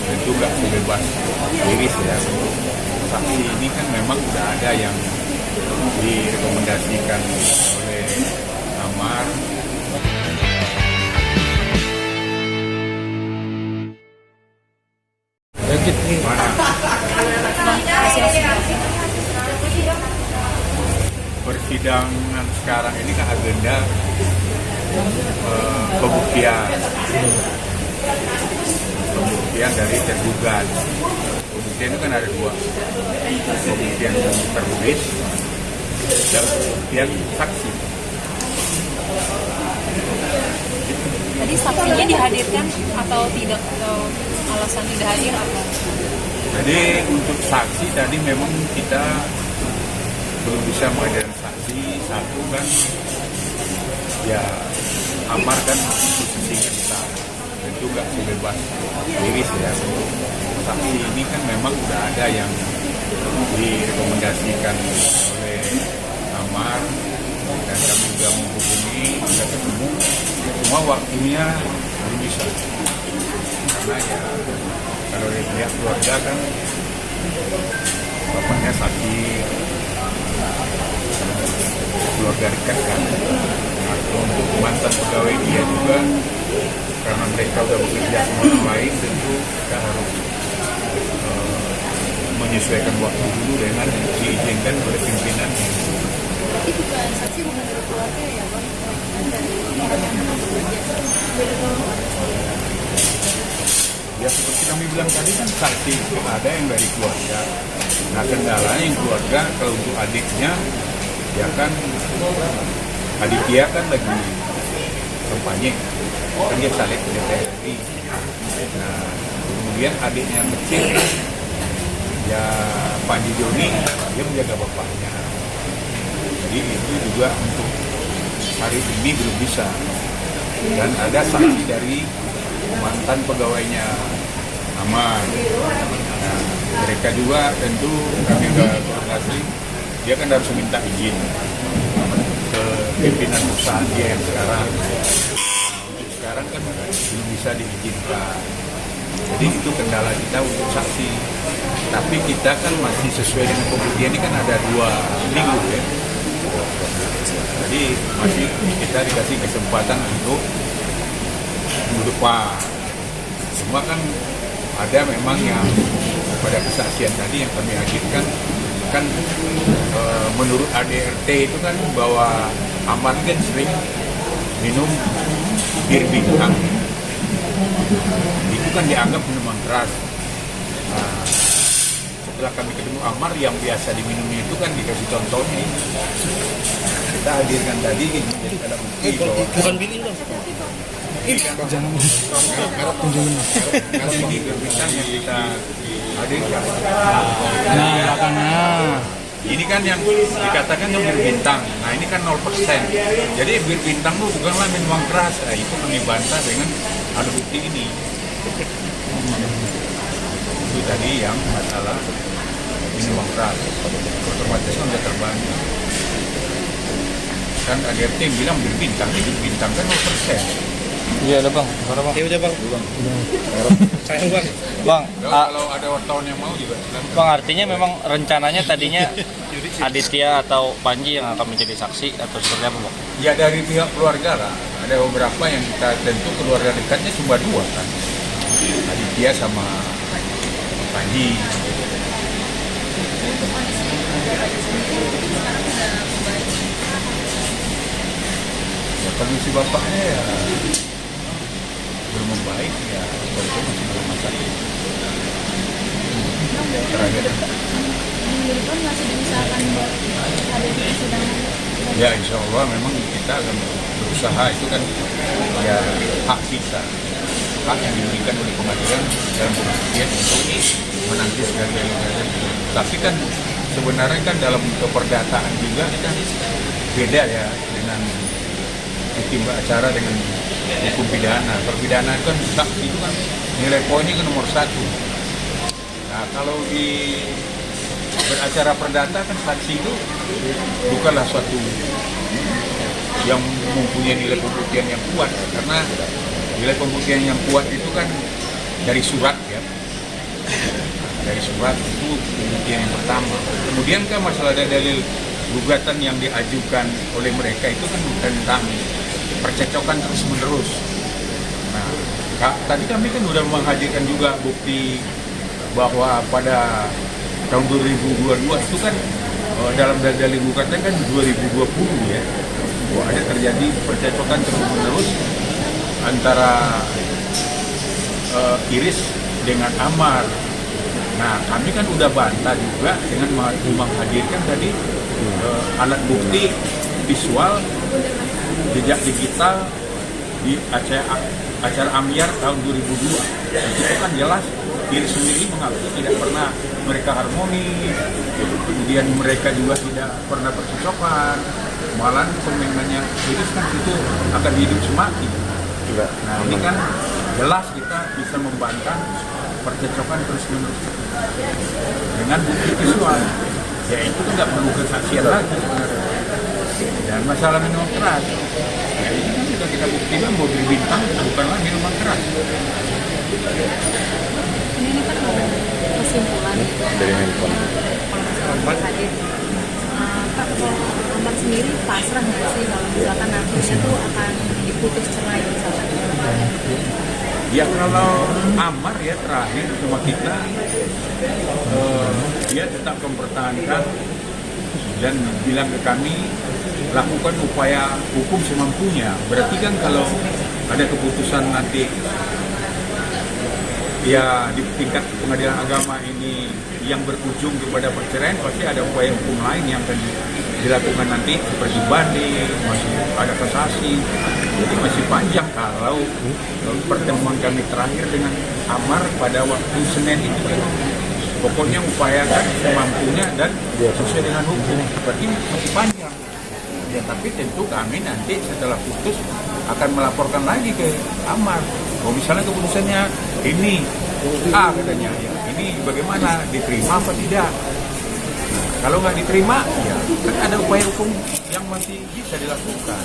tentu nggak sebebas iris ya. Saksi ini kan memang sudah ada yang direkomendasikan oleh Amar. Mana? Persidangan sekarang ini kan agenda pembuktian dari tergugat. Pembuktian itu kan ada dua, pembuktian tertulis dan pembuktian saksi. Tadi saksinya dihadirkan atau tidak, atau alasan tidak hadir apa? Jadi untuk saksi tadi memang kita belum bisa menghadirkan saksi. Satu kan ya Amar kan posisi kita tentu nggak sebebas iris ya. Saksi ini kan memang sudah ada yang direkomendasikan oleh Amar dan kami juga menghubungi, sudah ketemu, cuma waktunya belum bisa karena ya kalau dari pihak keluarga kan bapaknya sakit, keluarga dekat kan. Nah, untuk mantan pegawai dia juga karena mereka sudah bekerja sama orang lain, tentu kita harus menyesuaikan waktu dulu dengan diizinkan oleh pimpinan. Tapi juga saksi bukan dari keluarga ya Bang? Dari orang yang bekerja. Ya seperti kami bilang tadi kan saksi itu ada yang dari keluarga. Nah kendalanya yang keluarga kalau untuk adiknya ya kan Aditya kan lagi kampanye kan dia caleg ke DPR RI. Nah kemudian adiknya yang kecil ya Panji Joni dia menjaga bapaknya. Jadi itu juga untuk hari ini belum bisa. Dan ada saksi dari mantan pegawainya Amar. Nah, mereka juga tentu kami koordinasi, dia kan harus minta izin ke pimpinan usaha dia yang sekarang. Untuk sekarang kan belum bisa diizinkan. Jadi itu kendala kita untuk saksi. Tapi kita kan masih sesuai dengan pembuktian ini kan ada 2 minggu ya. Jadi masih kita dikasih kesempatan untuk minggu depan. Semua kan ada memang yang pada kesaksian tadi yang kami hadirkan kan menurut ADRT itu kan bahwa Amar kan sering minum bir bintang. Itu kan dianggap minuman keras. Nah, setelah kami ketemu Amar yang biasa diminumnya itu kan dikasih contohnya. Kita hadirkan tadi jadi ada bukti bahwa bukan bilin dong. Jangan merek tunjukin. kalau ini bir bintang yang kita hadirkan. Nah, makanya Ini kan yang dikatakan yang bir bintang. Nah ini kan 0%. Jadi bir bintang itu bukanlah minuman keras. Nah, itu kami bantah dengan ada bukti ini. Itu tadi yang masalah minuman keras. Otomatis kan sudah terbantah. Kan ADRT bilang bir bintang kan 0%. iya ada bang, ada bang. Iya udah bang. Sayang bang. Bang, Kalau ada wartawan yang mau juga silakan. bang artinya memang rencananya tadinya Aditya atau Panji yang akan menjadi saksi atau seperti apa bang? Ya dari pihak keluarga lah. Ada beberapa yang kita tentu keluarga dekatnya cuma 2 kan. Aditya sama Panji. Ya kondisi bapaknya ya belum membaik ya, walaupun masih dalam masa terakhir. Minggu depan masih diusahakan buat hadir di persidangan. Ya insya Allah memang kita akan berusaha, itu kan ya hak kita, hak yang diberikan oleh pengadilan dalam pembuktian untuk menanti segala-galanya. Tapi kan sebenarnya kan dalam keperdataan juga kan beda ya dengan hukum acara dengan hukum pidana. Perpidana kan saksi itu kan nilai poinnya kan nomor 1. Nah kalau di beracara perdata kan saksi itu bukanlah suatu yang mempunyai nilai pembuktian yang kuat, karena nilai pembuktian yang kuat itu kan dari surat ya, dari surat itu pembuktian yang pertama. Kemudian kan masalah dalil gugatan yang diajukan oleh mereka itu kan tentang percecokan terus menerus. Nah, tadi kami kan sudah menghadirkan juga bukti bahwa pada tahun 2022 itu kan dalam dalil gugatan kan 2020 ya, bahwa ada terjadi percecokan terus menerus antara Iris dengan Amar. Nah, kami kan udah bantah juga dengan menghadirkan tadi alat bukti visual jejak digital di acara Amyar tahun 2002. Itu kan jelas Iris sendiri mengaku tidak pernah mereka harmoni, kemudian mereka juga tidak pernah percocokan, malah komitmennya Iris kan itu akan hidup semati. Nah, ini kan jelas kita bisa membantah percecokan terus menerus dengan bukti visual, ya itu nggak perlu kesaksian lagi sebenarnya. Dan masalah minuman keras, ya ini kan sudah kita buktikan mobil bintang bukanlah minuman keras. Ini kan kesimpulan Dari handphone. Pak hadir. Pak, kalau Amar sendiri pasrah nggak sih kalau misalkan nantinya tuh akan diputus cerai misalkan? Ya kalau Amar ya terakhir sama kita, dia tetap mempertahankan dan bilang ke kami lakukan upaya hukum semampunya. Berarti kan kalau ada keputusan nanti ya di tingkat pengadilan agama ini yang berujung kepada perceraian, pasti ada upaya hukum lain yang akan dilakukan nanti seperti banding, masih ada kasasi. Jadi masih panjang kalau pertemuan kami terakhir dengan Amar pada waktu Senin itu kan pokoknya upayakan semampunya dan sesuai dengan hukum. Berarti masih panjang. Ya tapi tentu kami nanti setelah putus akan melaporkan lagi ke Amar. Kalau misalnya keputusannya ini A katanya, ya ini bagaimana, diterima apa tidak? Nah, kalau nggak diterima, ya kan ada upaya hukum yang masih bisa dilakukan.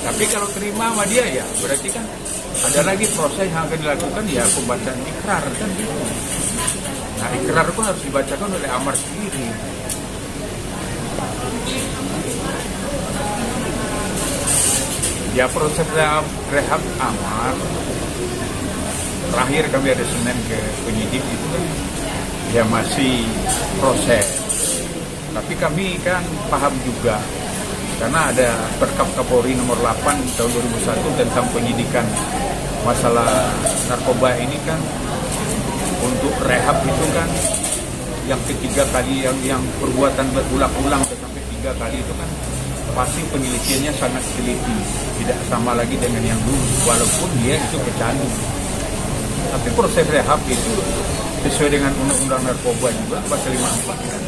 Tapi kalau terima sama dia, ya berarti kan ada lagi proses yang akan dilakukan, ya pembacaan ikrar kan gitu. Nah ikrar itu harus dibacakan oleh Amar sendiri. Ya proses rehab Amar terakhir kami ada Senin ke penyidik itu kan ya masih proses. Tapi kami kan paham juga karena ada Perkap Kapolri nomor 8 tahun 2001 tentang penyidikan masalah narkoba ini kan untuk rehab itu kan yang ketiga kali yang perbuatan berulang-ulang sampai 3 kali itu kan pasti penelitiannya sangat teliti, tidak sama lagi dengan yang dulu walaupun dia itu pecandu. Tapi proses rehab itu sesuai dengan undang-undang narkoba juga pasal 54 kan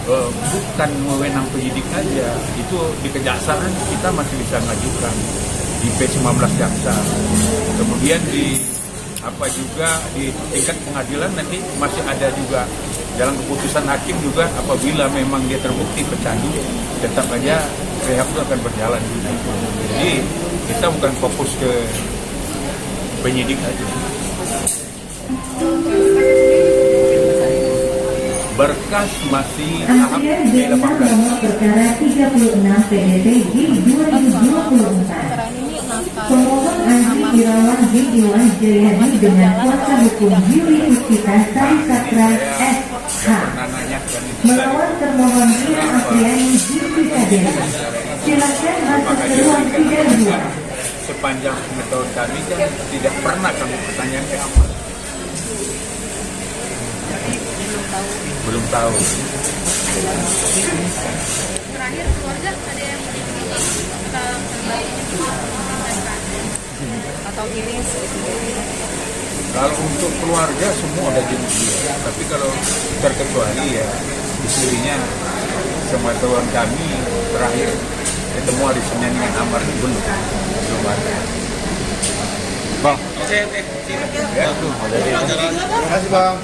bukan wewenang penyidik aja, itu di kejaksaan kita masih bisa mengajukan di P19 jaksa, kemudian di tingkat pengadilan nanti masih ada juga dalam keputusan hakim juga apabila memang dia terbukti pecandu tetap aja rehab itu akan berjalan. Jadi kita bukan fokus ke penyidik aja. Berkas masih tahap P18. Perkara 36 PDP di 2024. Pemohon Andi Irawan Widiwan Jayadi dengan kuasa hukum Yuli Puspita Sari Satra SH melawan termohon Ira Apriani Jipita Dera. Silakan masuk ke ruang sidang 2. Sepanjang pengetahuan kami kan tidak pernah kami pertanyaan ke Amar. Belum tahu. Terakhir keluarga ada yang terbaik atau Iris gitu. Kalau untuk keluarga semua ada jenis dia, tapi kalau terkecuali ya istrinya sama teman kami terakhir ketemu hari Senin dengan Amar belum ada. Bang, Ya, ada di Terima kasih Bang.